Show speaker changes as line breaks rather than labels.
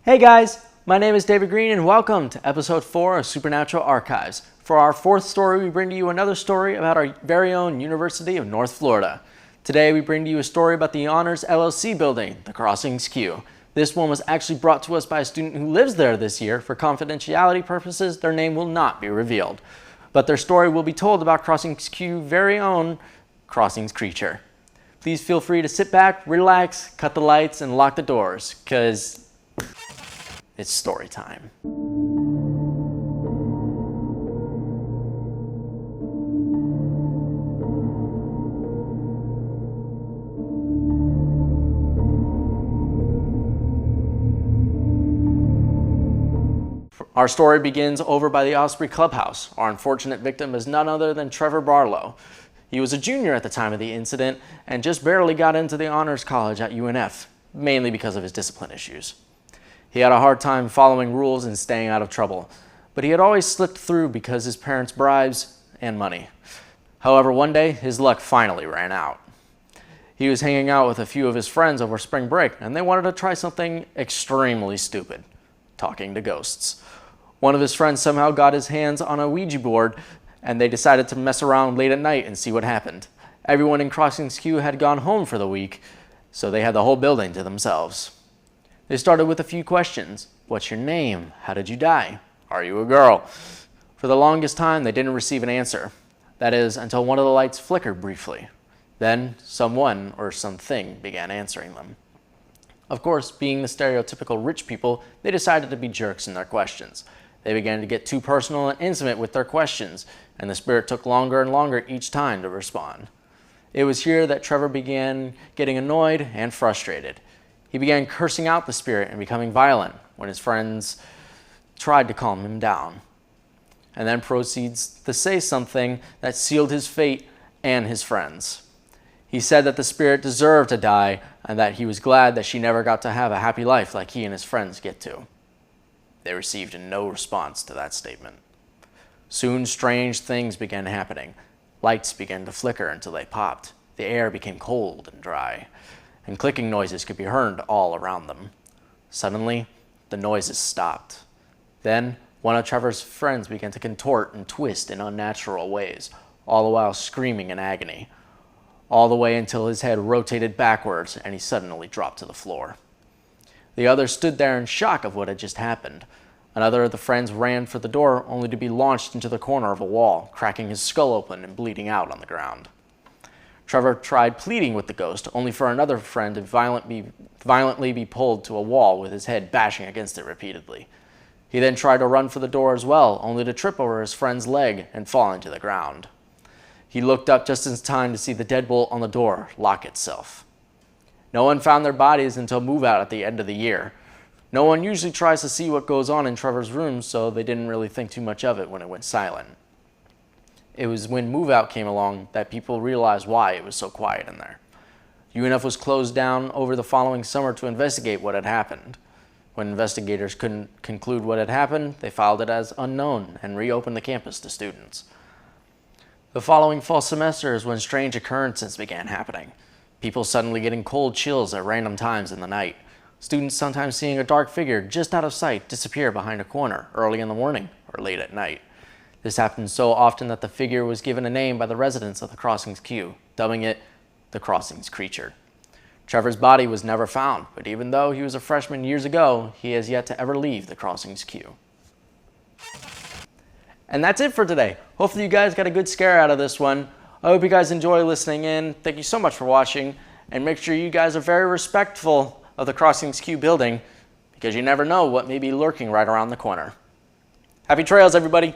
Hey guys, my name is David Green and welcome to episode 4 of Supernatural Archives. For our fourth story, we bring to you another story about our very own University of North Florida. Today we bring to you a story about the Honors LLC building, the Crossings Q. This one was actually brought to us by a student who lives there this year. For confidentiality purposes, their name will not be revealed. But their story will be told about Crossings Q's very own Crossings creature. Please feel free to sit back, relax, cut the lights, and lock the doors, because it's story time. Our story begins over by the Osprey Clubhouse. Our unfortunate victim is none other than Trevor Barlow. He was a junior at the time of the incident and just barely got into the honors college at UNF, mainly because of his discipline issues. He had a hard time following rules and staying out of trouble, but he had always slipped through because his parents' bribes and money. However, one day, his luck finally ran out. He was hanging out with a few of his friends over spring break, and they wanted to try something extremely stupid: talking to ghosts. One of his friends somehow got his hands on a Ouija board, and they decided to mess around late at night and see what happened. Everyone in Crossings Q had gone home for the week, so they had the whole building to themselves. They started with a few questions. What's your name? How did you die? Are you a girl? For the longest time, they didn't receive an answer. That is, until one of the lights flickered briefly. Then, someone or something began answering them. Of course, being the stereotypical rich people, they decided to be jerks in their questions. They began to get too personal and intimate with their questions, and the spirit took longer and longer each time to respond. It was here that Trevor began getting annoyed and frustrated. He began cursing out the spirit and becoming violent when his friends tried to calm him down, and then proceeds to say something that sealed his fate and his friends. He said that the spirit deserved to die and that he was glad that she never got to have a happy life like he and his friends get to. They received no response to that statement. Soon, strange things began happening. Lights began to flicker until they popped. The air became cold and dry, and clicking noises could be heard all around them. Suddenly, the noises stopped. Then, one of Trevor's friends began to contort and twist in unnatural ways, all the while screaming in agony, all the way until his head rotated backwards and he suddenly dropped to the floor. The others stood there in shock of what had just happened. Another of the friends ran for the door, only to be launched into the corner of a wall, cracking his skull open and bleeding out on the ground. Trevor tried pleading with the ghost, only for another friend to violently be pulled to a wall with his head bashing against it repeatedly. He then tried to run for the door as well, only to trip over his friend's leg and fall into the ground. He looked up just in time to see the deadbolt on the door lock itself. No one found their bodies until move-out at the end of the year. No one usually tries to see what goes on in Trevor's room, so they didn't really think too much of it when it went silent. It was when move-out came along that people realized why it was so quiet in there. UNF was closed down over the following summer to investigate what had happened. When investigators couldn't conclude what had happened, they filed it as unknown and reopened the campus to students. The following fall semester is when strange occurrences began happening. People suddenly getting cold chills at random times in the night. Students sometimes seeing a dark figure just out of sight disappear behind a corner early in the morning or late at night. This happened so often that the figure was given a name by the residents of the Crossings Q, dubbing it the Crossings creature. Trevor's body was never found, but even though he was a freshman years ago, he has yet to ever leave the Crossings Q. And that's it for today. Hopefully you guys got a good scare out of this one. I hope you guys enjoy listening in. Thank you so much for watching, and make sure you guys are very respectful of the Crossings Q building, because you never know what may be lurking right around the corner. Happy trails, everybody!